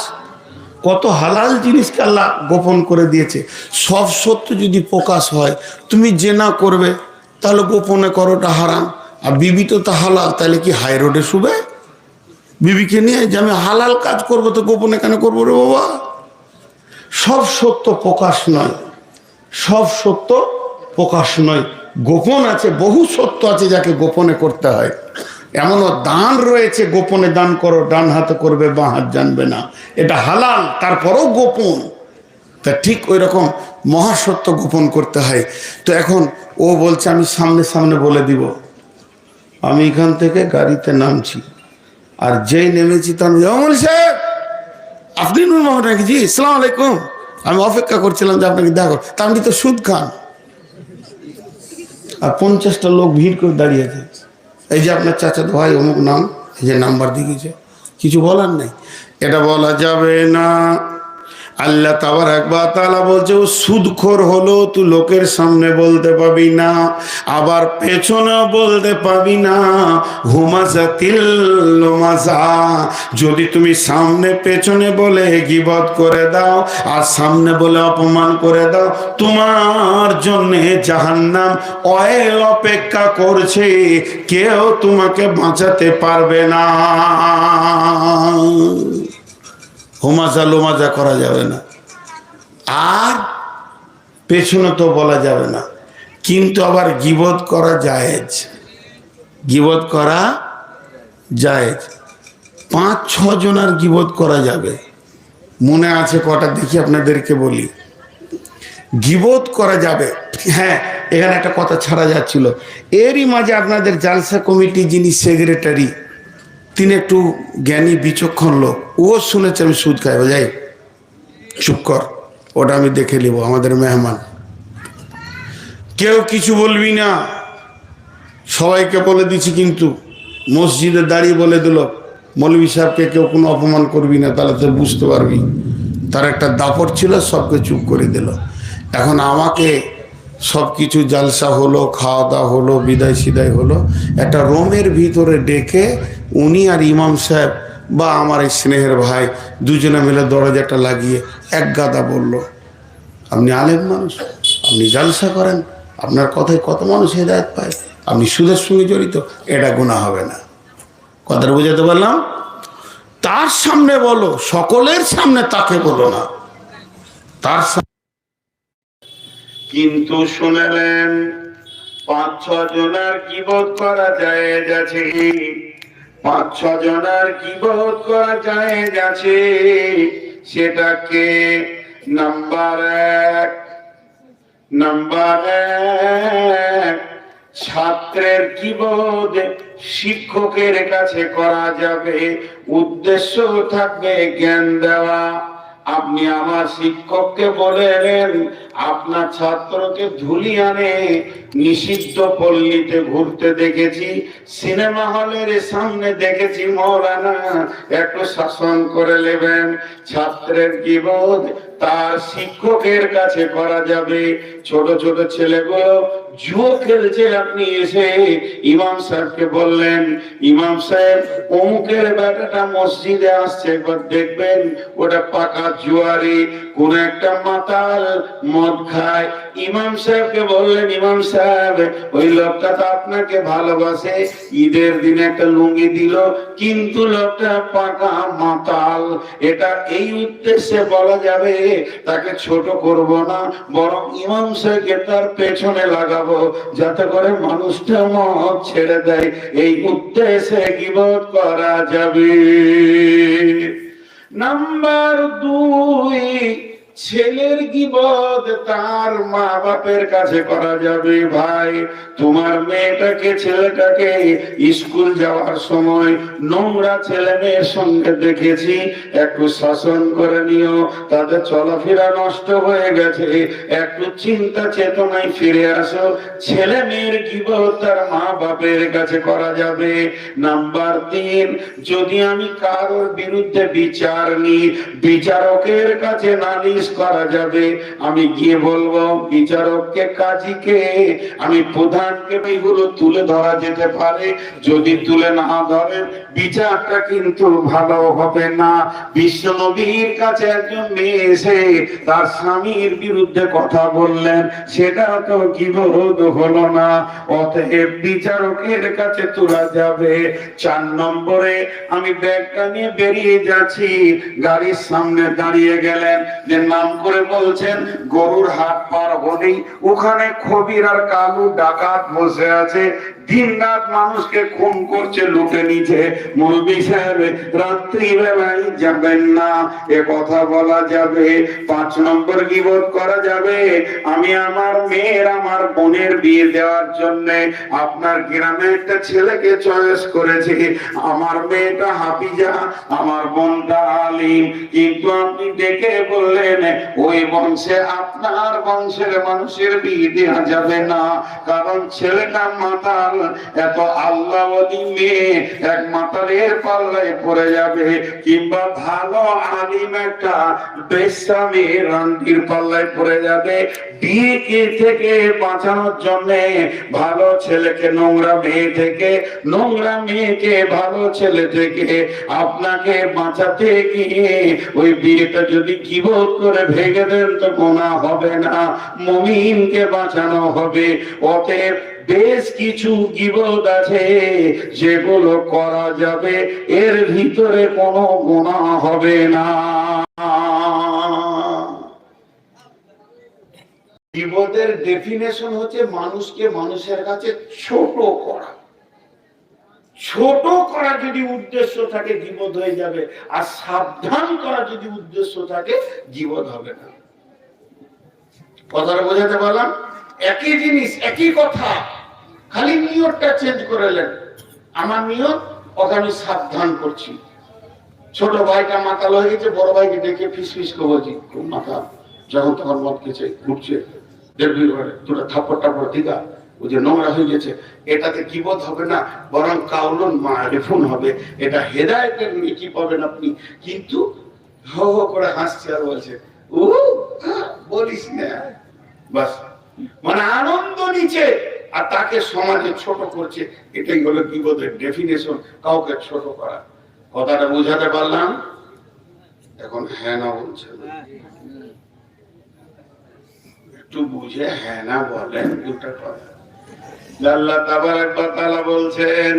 কত হালাল জিনিসকে আল্লাহ গোপন করে দিয়েছে। সব সত্য যদি প্রকাশ হয়, তুমি জেনা করবে তাহলে গোপনে করোটা হারাম, আর বিবি তো তা হালাল, তাহলে কি হাই রোডে শুবে বিবিকে নিয়ে যে আমি হালাল কাজ করবো, তো গোপনে কেন করবো রে বাবা? সব সত্য প্রকাশ নয়, সব সত্য প্রকাশ নয়, গোপন আছে, বহু সত্য আছে যাকে গোপনে করতে হয়। এমনও দান রয়েছে, গোপনে দান করো, ডান হাতে করবে বাঁ হাত জানবে না, এটা হালাল, তারপরও গোপন। তা ঠিক ওই রকম মহাসত্য গোপন করতে হয়। তো এখন ও বলছে আমি সামনে সামনে বলে দিব, আমি এখান থেকে গাড়িতে নামছি, আর যেই নেমেছি তার সাহেব আপনি নূর মোহাম্মদ নাকি? জি আসসালামু আলাইকুম, আমি অপেক্ষা করছিলাম যে আপনাকে দেখো। তা আপনি তো সুদ খান। আর 50টা লোক ভিড় করে দাঁড়িয়েছে, এই যে আপনার চাচাতো ভাই অমুক নাম, এই যে নাম্বার দিয়ে গেছে, কিছু বলার নেই, এটা বলা যাবে না। আল্লাহ তাবারক ওয়া তাআলা বলছে ও সুদখোর হলো, তুই লোকের সামনে বলতে পাবি না, আবার পেছনেও বলতে পাবি না। হুমাজাতিল লুমাজা, যদি তুমি সামনে পেছনে বলে গীবত করে দাও আর সামনে বলে অপমান করে দাও, তোমার জন্য জাহান্নাম অয়েল অপেক্ষা করছে, কেউ তোমাকে বাঁচাতে পারবে না। হোমাজা লোমাজা করা যাবে না, আর পেছনে তো বলা যাবে না, কিন্তু আবার গীবত করা জায়েজ, গীবত করা জায়েজ। 5-6 জনের গীবত করা যাবে, মনে আছে কটা দেখি আপনাদেরকে বলি, গীবত করা যাবে। হ্যাঁ, এখানে একটা কথা ছাড়া যাচ্ছিল, এরই মাঝে আপনাদের জালসা কমিটি যিনি সেক্রেটারি, তিনি একটু জ্ঞানী বিচক্ষণ লোক, ও শুনেছে আমি সুদ খাই, যাই চুপ কর, ওটা আমি দেখে নিব, আমাদের মেহমান, কেউ কিছু বলবি না, সবাইকে বলে দিছি, কিন্তু মসজিদে দাঁড়িয়ে বলে দিল মৌলভী সাহেবকে কেউ কোনো অপমান করবি না, তাহলে তো বুঝতে পারবি। তার একটা দাপট ছিল, সবকে চুপ করে দিল। এখন আমাকে সব কিছু জালসা হলো, খাওয়া দাওয়া হলো, বিদায় সিদায় হলো, একটা রোমের ভিতরে ডেকে উনি আর ইমাম সাহেব বা আমার এই স্নেহের ভাই দুজনে মিলে দরজাটা লাগিয়ে এক গাদা বলল, আপনি আলেম মানুষ, আপনি জালসা করেন, আপনার কথায় কত মানুষ হেদায়েত পায়, আপনি সুদের সঙ্গে জড়িত, এটা গুনাহ হবে না। কথাটা বুঝাতে পারলাম? তার সামনে বলো, সকলের সামনে তাকে বলো না, তার সামনে। কিন্তু শুনলেন 5-6 জনের গীবত করা জায়েজ আছে, 5-6 জনের গীবত করা জায়েজ আছে। সেটাকে নাম্বার 1 ছাত্রের গীবত শিক্ষকের কাছে করা যাবে, উদ্দেশ্য থাকবে জ্ঞান দেওয়া। আপনি আমার শিক্ষককে বলেন আপনার ছাত্রকে ধুলিয়ানে নিষিদ্ধ পল্লীতে ঘুরতে দেখেছি, সিনেমা হলের সামনে দেখেছি, মৌলানা একটু শাসন করে নেবেন। ছাত্রের গীবত তার শিক্ষকের কাছে করা যাবে। ছোট ছোট ছেলেগুলো জুয়ো খেলছে, আপনি এসে ইমাম সাহেবকে বললেন, ইমাম সাহেব অমুকের বেটাটা মসজিদে আসছে, একবার দেখবেন ওটা পাকা জুয়ারি, কোন একটা মাতাল মদ খায়। ইমাম সাহেবকে বললেন, ইমাম সাহেব ওই লোকটা তো আপনাকে ভালোবাসে, ঈদের দিনে একটা লুঙ্গি দিল, কিন্তু লোকটা পাকা মাতাল। এটা এই উদ্দেশ্যে বলা যাবে, তাকে ছোট করব না, বরং ইমাম সাহেবকে তার পেছনে লাগাবো, যাতে করে মানুষটা মদ ছেড়ে দেয়। এই উদ্দেশ্যে গীবত করা যাবে। নাম্বার 2, ছেলের গীবত তার মা বাপের কাছে করা যাবে। ভাই, তোমার মেয়েটাকে ছেলেটাকে স্কুল যাওয়ার সময় নোংরা ছেলে মেয়ের সঙ্গে দেখেছি, একটু শাসন করে নিও, তাদের চলাফেরা নষ্ট হয়ে গেছে, একটু চিন্তা চেতনায় ফিরে আসো। ছেলে মেয়ের গীবত তার মা বাপের কাছে করা যাবে। নাম্বার 3, যদি আমি কারোর বিরুদ্ধে বিচার নিই, বিচারকের কাছে নালিশ করা যাবে। আমি গিয়ে বলবো বিচারককে, কাজীকে, আমি প্রধানকে, এইগুলো তুলে ধরা যেতে পারে। যদি তুলে না ধরে বিচারটা কিন্তু ভালো হবে না। বিশ্ব নবীর কাছে একজন মেয়ে এসে তার স্বামীর বিরুদ্ধে কথা বললেন, সেটা তো গীবত হলো না, অতএব বিচারকের কাছে তোলা যাবে। 4 নম্বরে, আমি ব্যাগটা নিয়ে বেরিয়ে যাচ্ছি, গাড়ির সামনে দাঁড়িয়ে গেলেন, যে নাম করে বলছেন গরুর হাট পার হলেই ওখানে খবির আর কালু ডাকাত বসে আছে, দিন রাত মানুষকে খুন করছে, লুটে নিচ্ছে। মৌলভী সাহেব রাত্রি বেলায় যাবেন না, এ কথা বলা যাবে। 5 নম্বর গীবত করা যাবে, আমি আমার মেয়ের, আমার বোনের বিয়ে দেওয়ার জন্য আপনার গ্রামে একটা ছেলেকে চয়েস করেছি, আমার মেয়েটা হাফিজা, আমার বোনটা আলিম, কিন্তু আপনি ডেকে বললেন ওই বংশে, আপনার বংশের মানুষের বিয়ে দেওয়া যাবে না, কারণ ছেলেটা মাতাল। এত আল্লাহওয়ালি মেয়ে এক মাতালের পাল্লায় পড়ে যাবে, কিংবা ভালো আলিম একটা বেশ্যা মেয়ে রান্ডির পাল্লায় পড়ে যাবে। বিয়ে থেকে বাঁচানোর জন্য ভালো ছেলেকে নোংরা মেয়ে থেকে, নোংরা মেয়েকে ভালো ছেলে থেকে আপনাকে বাঁচাতে গিয়ে ওই বিয়েটা যদি গীবত করে ভেঙে দেন তো গুনাহ হবে না, মুমিনকে বাঁচানো হবে। অতএব বেশ কিছু গীবত আছে যেগুলো করা যাবে, এর ভিতরে কোনো গুনাহ হবে না। গীবতের ডেফিনেশন হচ্ছে মানুষকে মানুষের কাছে ছোট করা। ছোট করা যদি উদ্দেশ্য থাকে গীবত হয়ে যাবে, আর সাবধান করা যদি উদ্দেশ্য থাকে গীবত হবে না। কথাটা বোঝাতে পারলাম? একই জিনিস, একই কথা, খালি নিয়তটা চেঞ্জ করেলেন। আমার নিয়ত, ওকে আমি সাবধান করছি। ছোট ভাইটা মাতাল হয়ে গেছে, বড় ভাইকে ডেকে ফিস ফিস করে বলছি, খুব মাতাল, যখন তখন মদ খেয়েছে, ঘুরছে, দেখবি দুটো থাপ্পড় টাপ্পড় দিগা, ওই যে নোংরা হয়ে গেছে। এটাতে গীবত হবে না, বরং কাউলুন মারিফুন হবে। এটা হেদায়েতের নেকি পাবেন আপনি। কিন্তু হো হো করে হাসছে আর বলছে, ও বলিস না, বাস, মানে আনন্দ নিচ্ছে আর তাকে সমাজে ছোট করছে। এটাই হলো গীবতের ডেফিনেশন, কাউকে ছোট করা। কথাটা বুঝাতে পারলাম? এখন হ্যাঁ না বলছে, একটু বুঝে হ্যাঁ না বলেন দুটা কথা। আল্লাহ তাবারক ওয়া তাআলা বলছেন,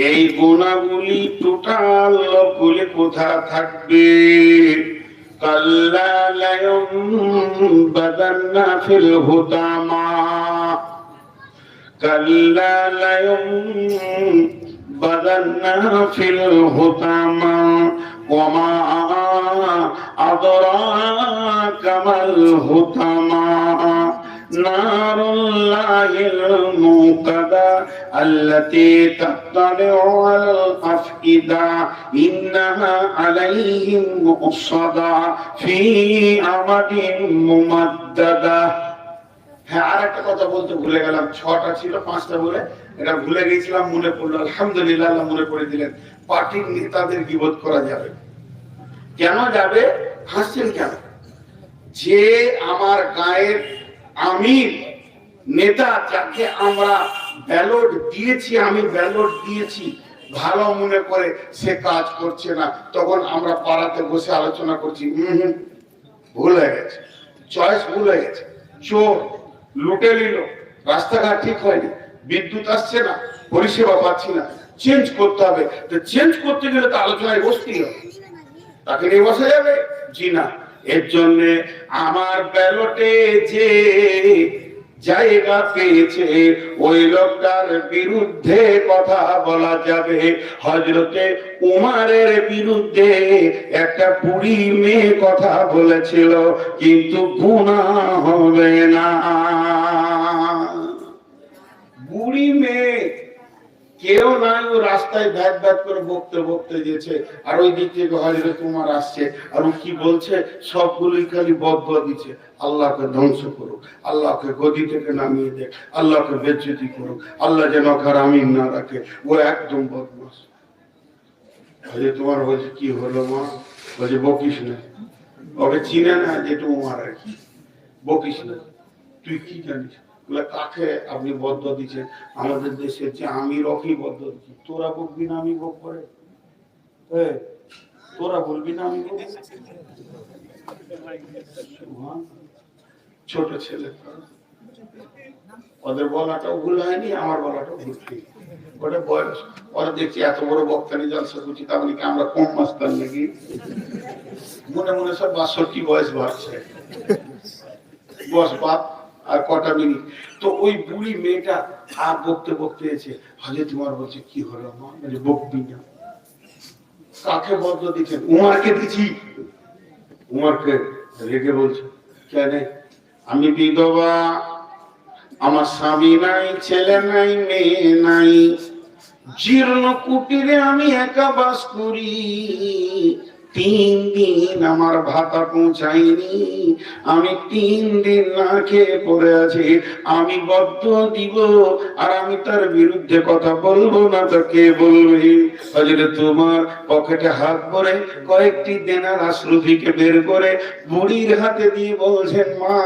এই গুনাহগুলি টোটাল লোকগুলি কোথায় থাকবে? কাল্লা লায়ুমবাদান্না ফিল হুতামা, কাল্লা লায়ুমবাদান্না ফিল হুতামা ওয়া মা আদরাকা মাল হুতামা নারুল্লাহিল মুকাদা আল্লাতী তাত্তালিউ আলাল আফইদা ইন্নাহা আলাইহিম মুসাদা ফি আমাদিন মুমাদ্দাদা। হ্যাঁ, আরেকটা কথা বলতে ভুলে গেলাম, 6টা ছিল 5টা বলে এটা ভুলে গেছিলাম, মনে পড়লো, আলহামদুলিল্লাহ আল্লাহ মনে করে দিলেন। পার্টির নেতাদের গীবত করা যাবে। কেন যাবে? হাসছেন কেন? যে আমার গায়ের আমির নেতা, যাকে আমরা ব্যালট দিয়েছি, আমি ব্যালট দিয়েছি, ভালো মনে করে সে কাজ করছে না, তখন আমরা পাড়াতে বসে আলোচনা করছি ভুল হয়ে গেছে, চয়েস ভুল হয়ে গেছে, চোর লুটে নিল, রাস্তাঘাট ঠিক হয়নি, বিদ্যুৎ আসছে না, পরিষেবা পাচ্ছি না, চেঞ্জ করতে হবে। তো চেঞ্জ করতে গেলে তো আলোচনায় বসতেই হবে, তাকে নিয়ে বসা যাবে? জি না। এর জন্য আমার ব্যালটে যে জায়গা পেয়েছে ওই লোকটার বিরুদ্ধে কথা বলা যাবে। হযরতে উমারের বিরুদ্ধে একটা বুড়ি মেয়ে কথা বলেছিল, কিন্তু গুনাহ হবে না। বুড়ি মেয়ে কেউ নাই, ও রাস্তায় ভ্যাট ভ্যাট করে বকতে বকতে গেছে, আর ওই দিক থেকে হযরত উমর আসছে, আর ও কি বলছে, সবগুলোই খালি বদদুয়া দিচ্ছে, আল্লাহকে ধ্বংস করুক, আল্লাহকে গদি থেকে নামিয়ে দেখ, আল্লাহকে বেজ্জতি করুক, আল্লাহ যেন কার আমিন না রাখে। ও একদম বদমাশ। হযরত উমর বলছে কি হলো মা? বলছে বকিস না, ওকে চিনে না যেটা উমর আর কি, বকিস না। তুই কি জানিস? কাকে আপনি বদদুয়া দিচ্ছেন? আমাদের দেশের যে আমির ওকে বদদুয়া দিচ্ছি। তোরা বকবি না আমি বক করে? তোরা বলবি না আমি বলবো? ছোট ছেলে, ওদের বলাটাও ভুল হয়নি, আমার বলাটাও ভুল হয়নি। ওটা বয়স, ওরা দেখছি এত বড় বক্তানি জলসা করছি, তাহলে কি আমরা কম মাস্তান নাকি? মনে মনে সব 62 বয়স বাড়ছে, বস বাপ আর কটা মিনিট। তো ওই বুড়ি মেয়েটা আর বকতে বকতে এসে হযরত উমর বলছে কি হলো মা? বলে বকবি না। কাকে বদদুয়া দিচ্ছেন? উমরকে দিছি। উমরকে রেগে বলছে কেন? আমি বিধবা, আমার স্বামী নাই, ছেলে নাই, মেয়ে নাই, জীর্ণ কুটিরে আমি একা বাস করি, 3 দিন আমার ভাতা পৌঁছায়নি, আমি 3 দিন না খেয়ে পড়ে আছি, আমি বদদুয়া দিব আর আমি তার বিরুদ্ধে কথা বলবো না তো কে বলবে? হযরত তোমার পকেটে হাত ভরে কয়েকটি দেনার আশরফিকে বের করে বুড়ির হাতে দিয়ে বলছেন মা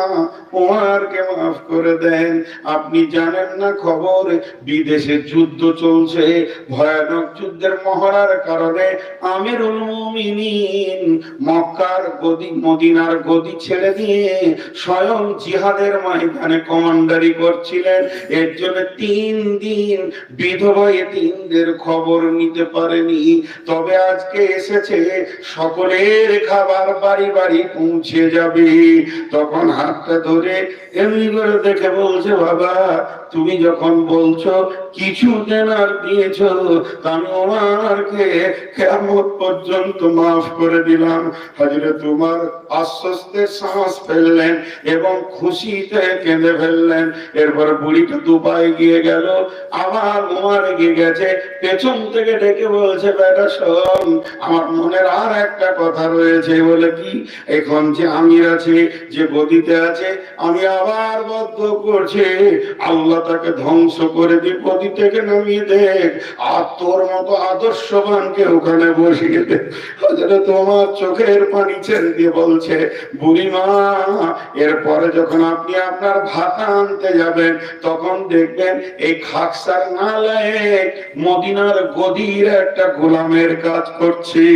উমরকে মাফ করে দেন, আপনি জানেন না খবর, বিদেশে যুদ্ধ চলছে, ভয়ানক যুদ্ধের মহড়ার কারণে আমিরুল মুমিনিন মক্কার গদি, মদিনার গদি ছেড়ে দিয়ে স্বয়ং জিহাদের ময়দানে কমান্ডারি করছিলেন। এর জন্য 3 দিন বিধবা এতিমদের খবর নিতে পারেনি। তবে আজকে এসেছে, সকলের খাবার বাড়ি বাড়ি পৌঁছে যাবে। তখন হাতটা ধরে এমনি করে দেখে বলছে বাবা তুমি যখন বলছো কিছু দেনার দিয়েছো, আমি ওমারকে কিয়ামত পর্যন্ত মাফ করে দিলাম। হযরত উমর আশ্বস্তের শ্বাস ফেললেন এবং খুশিতে কেঁদে ফেললেন। এরপর বুড়িটা দুবাই গিয়ে গেল, আবার উমর গিয়ে গেছে, পেছন থেকে ডেকে বলছে বেটা শোন, আমার মনের আর একটা কথা রয়েছে। বলে কি? এখন যে আমির আছে, যে গদিতে আছে, আমি আবার বদদুয়া করছি, আল্লাহ তাকে ধ্বংস করে দিয়ে গদি থেকে নামিয়ে দেখ, আর তোর মতো আদর্শবানকে ওখানে বসিয়ে দে। হযরত তোমার চোখের পানি ছেড়ে দিয়ে বলছে বুড়িমা, এরপরে যখন আপনি আপনার ভাতা আনতে যাবেন তখন দেখবেন এই খাকসার নালায় মদিনার গদির একটা গোলামের কাজ করছি।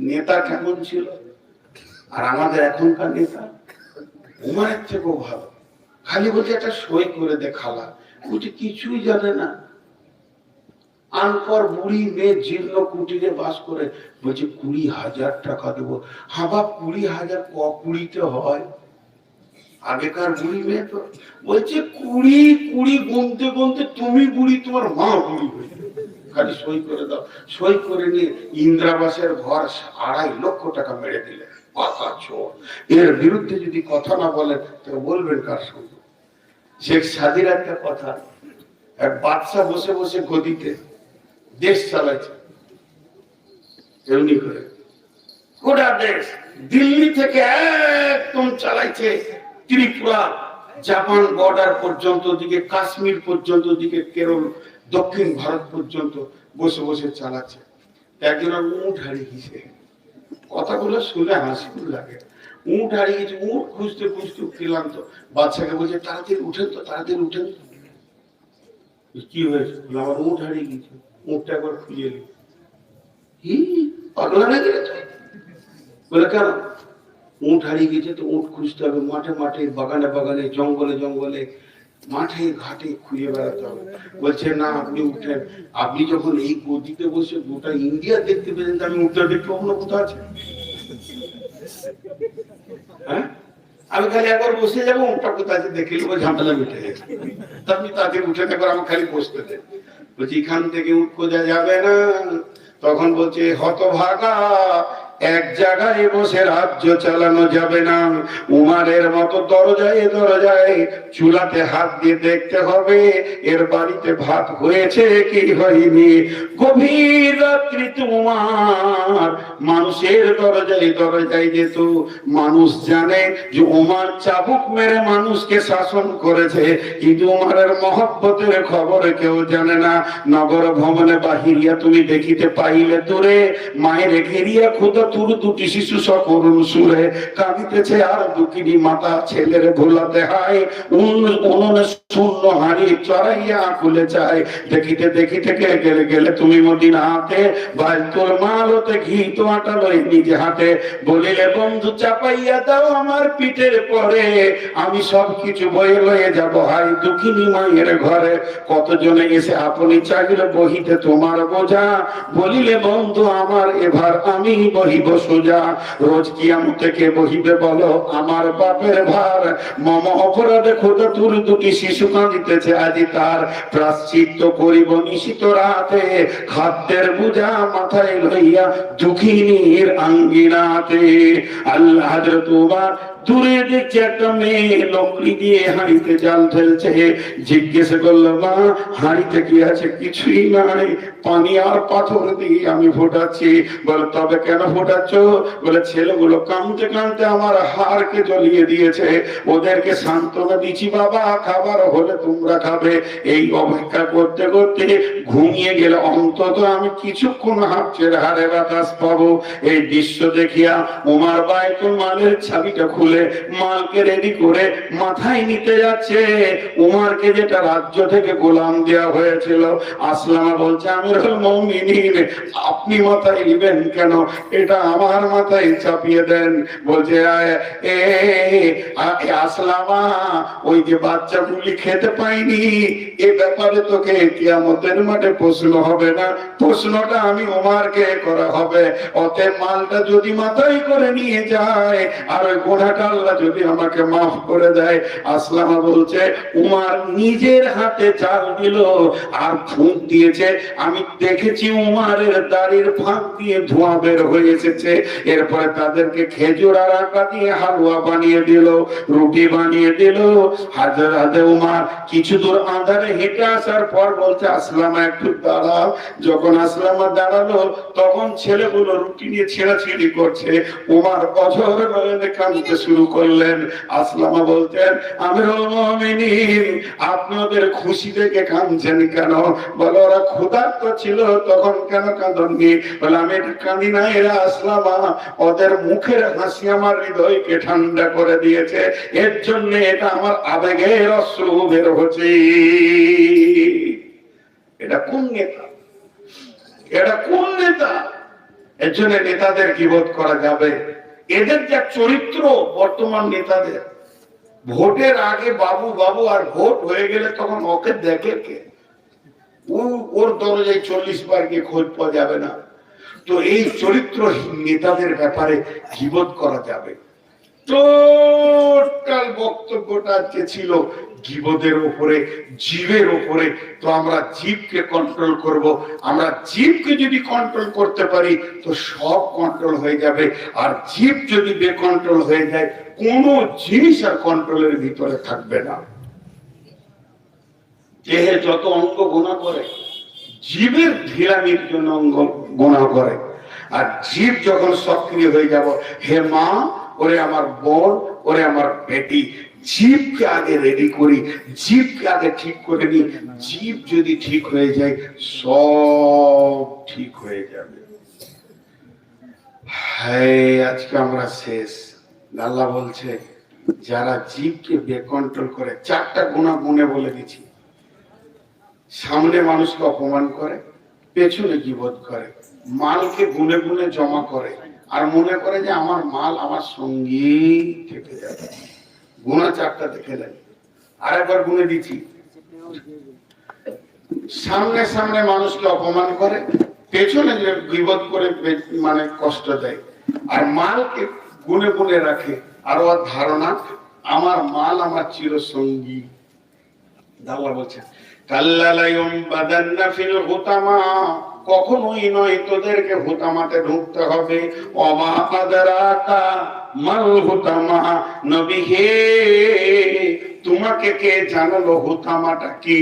নেতা কেমন ছিল? আর আমাদের এখনকার নেতা উমরের থেকেও ভালো। খালি বলছে একটা সই করে দে খালা, বলছে কিছুই জানে না। আনপর বুড়ি মেয়ে জীর্ণ কুটিরে বাস করে, বলছে 20,000 টাকা দেবো। হ্যাঁ বাপ 20,000 কুড়িতে হয়? আগেকার বুড়ি মেয়ে তো বলছে 20 গুনতে গুনতে তুমি বুড়ি, তোমার মা বুড়ি হয়ে যাবে, খালি সই করে দাও। সই করে নিয়ে ইন্দ্রাবাসের ঘর 2.5 লক্ষ টাকা মেরে দিলে। কথা চোর, এর বিরুদ্ধে যদি কথা না বলেন তো বলবেন কার সঙ্গে? শেখ সাদির একটা কথা, এক বাদশা বসে বসে গদিতে দেশ চালাইছে, এমনি করে গোটা দেশ, দিল্লি থেকে একদম চালাইছে ত্রিপুরা, জাপান বর্ডার পর্যন্ত দিকে, কাশ্মীর পর্যন্ত দিকে, কেরল, দক্ষিণ ভারত পর্যন্ত বসে বসে চালাচ্ছে। একজন উঠ হারিয়ে গেছে, কথাগুলো শুনে হাসি লাগে। উঠ হারিয়ে গেছে, উঠ খুঁজতে খুঁজতে ক্লান্ত, বাচ্চাকে বলছে তাড়াতাড়ি উঠেন তো, তাড়াতাড়ি উঠেন। কি হয়েছে? আমার উঠ হারিয়ে গেছে, উঠটা একবার খুঁজে এলি। পাগলা না গেলে তুই? বলে কেন? উঠ হারিয়ে গেছে তো উঠ খুঁজতে হবে, মাঠে মাঠে, বাগানে বাগানে, জঙ্গলে জঙ্গলে, মাঠে ঘাটে খুঁজে বেড়াতে হবে। বলছে না, আপনি উঠেন। আপনি যখন এই গদিতে বসে গোটা ইন্ডিয়া দেখতে পেলেন, আমি উঠতে দেখতে অন্য কোথাও আছে? হ্যাঁ, আমি খালি একবার বসে যাবো, উঠটা কোথায় আছে দেখে নেবো, ঝামেলা মিটে গেছে। আপনি তাতে উঠে একবার আমার খালি বসতে দেন। বলছি এখান থেকে উঠ খোঁজা যাবে না। তখন বলছে হতভাগা, এক জায়গায় বসে রাজ্য চালানো যাবে না। উমারের মতো দরজায় দরজায় চুলাতে হাত দিয়ে দেখতে হবে এর বাড়িতে ভাত হয়েছে কি হয়নি। গভীর রাত্রি উমার মানুষের দরজায় দরজায় যেত। মানুষ জানে যে উমার চাবুক মেরে মানুষকে শাসন করেছে, কিন্তু উমারের মহব্বতের খবর কেউ জানে না। নগর ভ্রমণে বাহিরিয়া তুমি দেখিতে পাইলে দূরে মায়ের ঘেরিয়া খুদা তুর দুটি শিশু সকরুণ সুরে কাঁদিতেছে, আর দুকিনি মাতা ছেলের ভোলাতে হায়। উনুনে শূন্য হাড়ি চড়াইয়া আকুলে চায়। দেখিতে দেখিতে গেলে গেলে তুমি মদিনাতে, বাইতুল মাল হতে ঘি তো আটা লই নিজে হাতে। বলিলে বন্ধু চাপাইয়া দাও আমার পিঠের পরে, আমি সব কিছু বয়ে লয়ে যাব হাই দুঃখিনী মায়ের ঘরে। কতজনে এসে আপনি চাইলে বহিতে তোমার বোঝা, বলিলে বন্ধু আমার এবার আমি বহিব সোজা। রোজ কিয়ামতে কে বহিবে বলো আমার বাপের ভার, মম অপরাধে খোদা তুর দুটি শিশু কাঁদিতেছে আজি তার। প্রাশ্চিত্য করিব নিশিত রাতে, খাদ্যের বোঝা মাথায় লইয়া দুঃখিনীর আঙ্গিনাতে। আল্লাহ হযরত উমর দূরে দেখছে একটা মেয়ে লকড়ি দিয়ে হাঁড়িতে জাল ফেলছে। জিজ্ঞেস করলো মা হাঁড়িতে কি আছে? কিছুই নাই, পানি আর পাথর দিয়ে আমি ফোটাচ্ছি। বলে তবে কেন ফোটাচ্ছ? বলে ছেলেগুলো কাঁদতে কাঁদতে আমার হাড়কে জ্বলিয়ে দিয়েছে, ওদেরকে সান্ত্বনা দিচ্ছি বাবা, খাবার হলে তোমরা খাবে। এই অপেক্ষা করতে করতে ঘুমিয়ে গেলে অন্তত আমি কিছুক্ষণ হাঁপছের হারে বাতাস পাবো। এই দৃশ্য দেখিয়া উমার বাইতুল মালের চাবিটা খুলে মালকে রেডি করে মাথায় নিতে যাচ্ছে। উমারকে যেটা রাজ্য থেকে গোলাম দেওয়া হয়েছিল, আসলামা বলছে আমিরুল মুমিনিন আপনি মাথায় নিবেন কেন? এটা আমার মাথায় চাপিয়ে দেন। বলছে আসলামা ওই যে বাচ্চাগুলি খেতে পাইনি, এ ব্যাপারে তোকে কিয়ামতের মাঠে প্রশ্ন হবে না, প্রশ্নটা আমি উমারকে করা হবে। অতএব মালটা যদি মাথায় করে নিয়ে যায় আর ওই গোনাটা আল্লাহ যদি আমাকে মাফ করে দেয়। আসলামা বলছে উমার নিজের হাতে চাল দিল আর ফুঁক দিয়েছে, আমি দেখেছি উমারের দাড়ির ফাঁক দিয়ে ধোঁয়া বের হয়ে এসেছে। এরপরে তাদেরকে খেজুর আর আটা দিয়ে হালুয়া বানিয়ে দিল, রুটি বানিয়ে দিল। হাজরাতে উমার কিছু দূর আঁধারে হেঁটে আসার পর বলছে আসলামা একটু দাঁড়াও। যখন আসলামা দাঁড়ালো তখন ছেলেগুলো রুটি নিয়ে ছেঁড়াছিড়ি করছে। উমার অঝর নয়নে কাঁদতে শুরু করলেন। আসলামা বলতেন আমিরুল মুমিনিন আপনি ওদের খুশি দেখে কাঁদছেন কেন? বলে ওরা ক্ষুধার্ত ছিল তখন কেন কাঁদননি? বলে আমি কাঁদি না, এরা আসলামা ওদের মুখের হাসি আমার হৃদয়কে ঠান্ডা করে দিয়েছে, এর জন্য এটা আমার আবেগের অশ্রু বের হচ্ছে। এটা কোন নেতা? এটা কোন নেতা? এর জন্য নেতাদের গীবত করা যাবে। এদের যা চরিত্র বর্তমান নেতাদের, ভোটের আগে বাবু বাবু আর ভোট হয়ে গেলে তখন ওকে দেখে কে? ওর দরজায় 40 বার গিয়ে খোঁজ পাওয়া যাবে না। তো এই চরিত্রহীন নেতাদের ব্যাপারে গীবত করা যাবে। টোটাল বক্তব্যটা যে ছিল গীবতের উপরে, জীবের উপরে। তো আমরা জীবকে কন্ট্রোল করব। আমরা জীবকে যদি কন্ট্রোল করতে পারি তো সব কন্ট্রোল হয়ে যাবে। আর জীব যদি বেকন্ট্রোল হয়ে যায় কোন জিনিস আর কন্ট্রোলের ভিতরে থাকবে না। দেহে যত অঙ্গ গোনা করে জীবের ঢিলামির জন্য অঙ্গ গোনা করে। আর জীব যখন সক্রিয় হয়ে যাব, হে মা, ওরে আমার বোন, ওরে আমার বেটি, জীবকে আগে রেডি করি, জীবকে আগে ঠিক করে নি। জীব যদি ঠিক হয়ে যায় সব ঠিক হয়ে যাবে। হ্যাঁ, আজকে আমরা শেষ। আল্লাহ বলছে যারা জীবকে বেকন্ট্রোল করে, চারটা গুনাহ গুনে বলে দিচ্ছি। সামনে মানুষকে অপমান করে, পেছনে গীবত করে, মালকে গুনে গুনে জমা করে, আর মনে করে যে আমার মাল আমার সঙ্গী থেকে যাবে। গুনাহ চারটা দেখে নেন। আরেকবার গুনে দিচ্ছি। সামনে সামনে মানুষকে অপমান করে, পেছনে যে গীবত করে মানে কষ্ট দেয়, আর মালকে গুনে গুনে রাখে, আর ওর ধারণা আমার মাল আমার চিরসঙ্গী। আল্লাহ বলছেন কাল্লালায়ুম বাদান্না ফিল হুতামা, কখনোই নয় তোদেরকে হুতামাতে ঢুকতে হবে। ওমা আদরাকা মাল হুতামা, নবী হে তোমাকে কে জানালো হুতামাটা কি?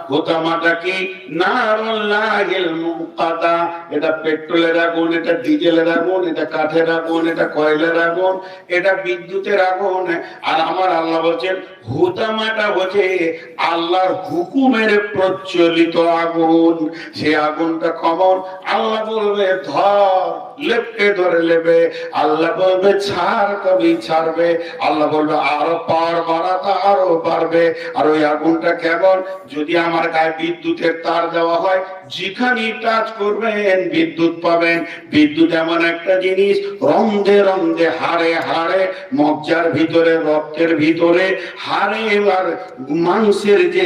হুতামাটা কি? নারুল্লাহিল মুকাদা, এটা পেট্রোলের আগুন, এটা ডিজেলের আগুন, এটা কাঠের আগুন, এটা কয়লার আগুন, এটা বিদ্যুতের আগুন। আর আমার আল্লাহ বলছেন হুতামাটা হচ্ছে আল্লাহর হুকুমের প্রচলিত আগুন। সে আগুনটা কমন, আল্লাহ বলবে ধর, লেপে ধরে লেবে, আল্লাহ বলবে ছাড়, তবেই ছাড়বে। আল্লাহ বলবে আরো পার বাড়াতে, আরো বাড়বে। আর ওই আগুনটা কেমন? যদি আমার গায়ে বিদ্যুতের তার দেওয়া হয়, যেখানে টাচ করবেন বিদ্যুৎ পাবেন। বিদ্যুৎ এমন একটা জিনিস, রন্ধে রন্ধে, হাড়ে হাড়ে, মজ্জার ভিতরে, রক্তের ভিতরে, হাড়ে আর মাংসের যে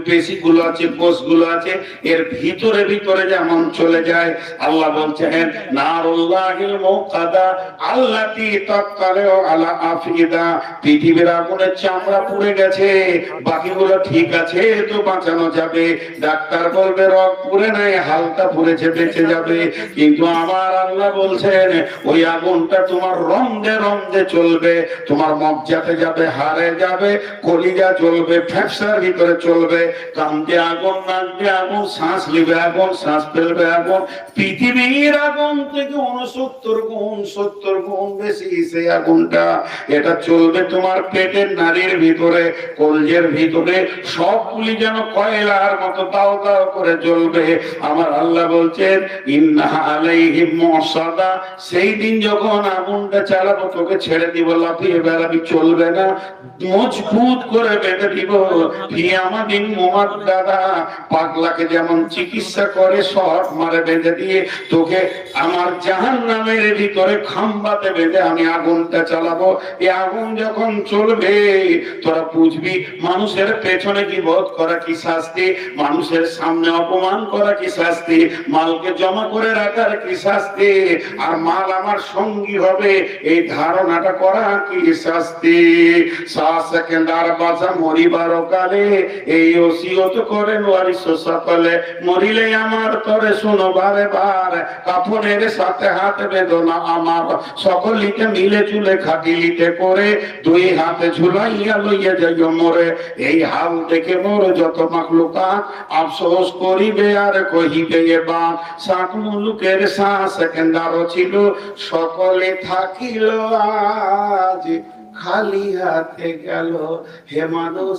পেশিগুলো আছে, কোষগুলো আছে, এর ভিতরে ভিতরে যেমন চলে যায়। আল্লাহ বলছেন নারুল্লাহিল মুকাদা আল্লাতী তাত্তালিউ আলা আফিদা, পৃথিবীর আগুনে চামড়া পুড়ে গেছে, বাকিগুলো ঠিক আছে, তো বাঁচানো যাবে। ডাক্তার বলবে রক পুড়ে নাই, হালকা পুড়েছে, বেঁচে যাবে। কিন্তু আমার আল্লাহ বলছেন ওই আগুনটা তোমার রন্ধে রন্ধে চলবে, তোমার মজ্জাতে যাবে, হাড়ে যাবে, কলিজা চলবে, ফ্যাপসার ভিতরে চলবে। কান দিয়ে আগুন, নাক দিয়ে আগুন, শ্বাস নিবে আগুন, শ্বাস ফেলবে আগুন। পৃথিবীর আগুন থেকে 69 গুণ, 70 গুণ বেশি সেই আগুনটা। এটা চলবে তোমার পেটের নাড়ির ভিতরে, কলজের ভিতরে, সবগুলি যেন কয়লার মতো দাও দাও করে জ্বলবে। আমার আল্লাহ বলছেন ইন্নাহা আলাইহিম মুসাদা, সেই দিন যখন আগুনটা চালাবো, তোকে ছেড়ে দিব, লাফিয়ে বেড়াবি, চলবে না, মজবুত করে বেঁধে দিব। ফিয়ামাদিন মুমাদ্দাদা, পাগলাকে যেমন চিকিৎসা করে শর্ট মারে বেঁধে দিয়ে, তোকে আমার জাহান্নামের ভিতরে খাম্বাতে বেঁধে আমি আগুনটা চালাবো। এই আগুন যখন চলবে, তোরা বুঝবি মানুষের পেছনে গীবত করা কি শাস্তি, মানুষের সামনে অপমান করা কি শাস্তি, মালকে জমা করে রাখার কি শাস্তি, আর মাল আমার সঙ্গী হবে এই ধারণাটা করা কি শাস্তি। সেকেন্ডার বাসা মরিবার কালে এই ওসিয়ত করেন ওয়ারিস সকলে, মরিলে আমার তরে শোনো বারে বার, কাফনের সাথে হাত বেদনা আমার, সকলিতে মিলে চুলে খাটিলিতে করে, দুই হাতে ঝুলাইয়া লইয়া যাইও মোরে। এই হাল দেখে মোর যত মাখলুকাত আফসোস করিবে আর কহিবে এবার, সাত মুলুকের সেকেন্ডারও ছিল, সকলে থাকিল আজ খালি হাতে গেল। হে মানুষ,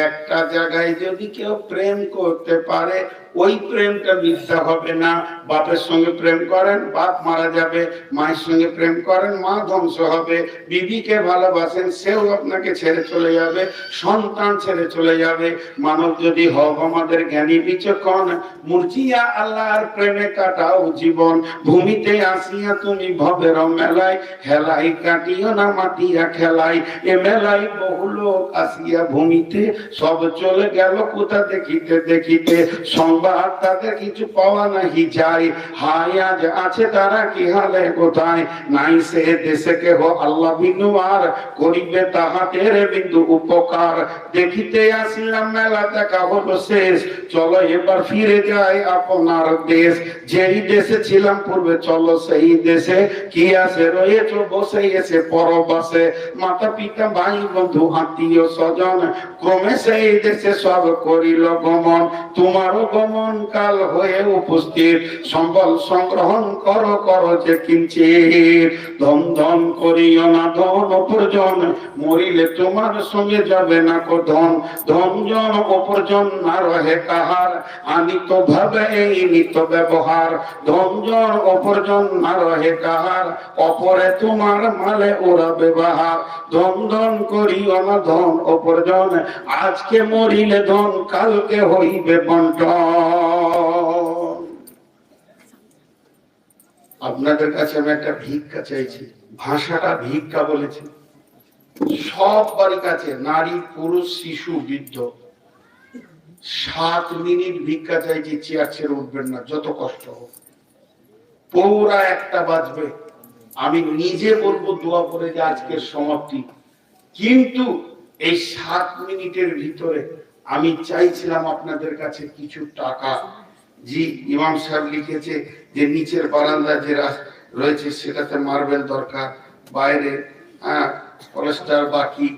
একটা জায়গায় যদি কেউ প্রেম করতে পারে, ওই প্রেমটা মিথ্যা হবে না। বাপের সঙ্গে প্রেম করেন, বাপ মারা যাবে, মায়ের সঙ্গে প্রেম করেন, মা ধ্বংস হবে, বিবিকে ভালোবাসেন, সেও আপনাকে ছেড়ে চলে যাবে, সন্তান ছেড়ে চলে যাবে। মানব যদি হব আমাদের জ্ঞানী বিচক্ষণ, মুরজিয়া আল্লাহর প্রেমে কাটাও জীবন। ভূমিতে আসিয়া তুমি ভবের মেলায়, হেলাই কাটিও না মাটিয়া খেলাই। এ মেলায় বহু লোক আসিয়া ভূমিতে, সব চলে গেল কোথা দেখিতে দেখিতে, সংবাদ তাদের কিছু পাওয়া নাহি যায়। হায় আজ আছে তারা কি হালে কোথায়, নাই সে দেশে কেহ আল্লাহ বিনু আর করিবে তাহাদের বিন্দু উপকার। দেখিতে আসিলাম মেলা দেখা হলো শেষ, চলো এবার ফিরে যাই আপনার দেশ। যেই দেশে ছিলাম পূর্বে চলো সেই দেশে, কি আছে রয়েছ বসে এসে পরবাসে। মাতা পিতা ভাই বন্ধু আত্মীয় স্বজন, ক্রমে সেই দেশে সব করিল গমন। তোমারও আগমন কাল হয়ে উপস্থিত, সম্বল সংগ্রহণ করো করো যে কিঞ্চিত। ধন ধন করিও না ধন উপার্জন, মরিলে তোমার সঙ্গে যাবে না কো ধন। ধন জন উপার্জন না রহে কাহার, আনিত ভাবে এই নিত ব্যবহার। ধন জন উপার্জন না রহে কাহার, অপরে তোমার মালে ওরা ব্যবহার। ধন ধন করিও না ধন উপার্জন, আজকে মরিলে ধন কালকে হইবে বন্টন। আপনাদের কাছে আমি একটা ভিক্ষা চাইছি, ভাষাটা ভিক্ষা বলেছি। সব বাড়ির কাছে নারী পুরুষ শিশু বৃদ্ধ 7 মিনিট ভিক্ষা চাইছি, চেয়ার ছেড়ে উঠবেন না, যত কষ্ট হোক। পৌরা 1টা বাজবে, আমি নিজে বলবো দোয়া করে যে আজকের সমাপ্তি। কিন্তু এই 7 মিনিটের ভিতরে আমি চাইছিলাম আপনাদের কাছে কিছু টাকা। জি, ইমাম সাহেব লিখেছে যে নিচের বারান্দা যে রয়েছে সেটাতে মার্বেল দরকার, বাইরে প্লাস্টার বাকি,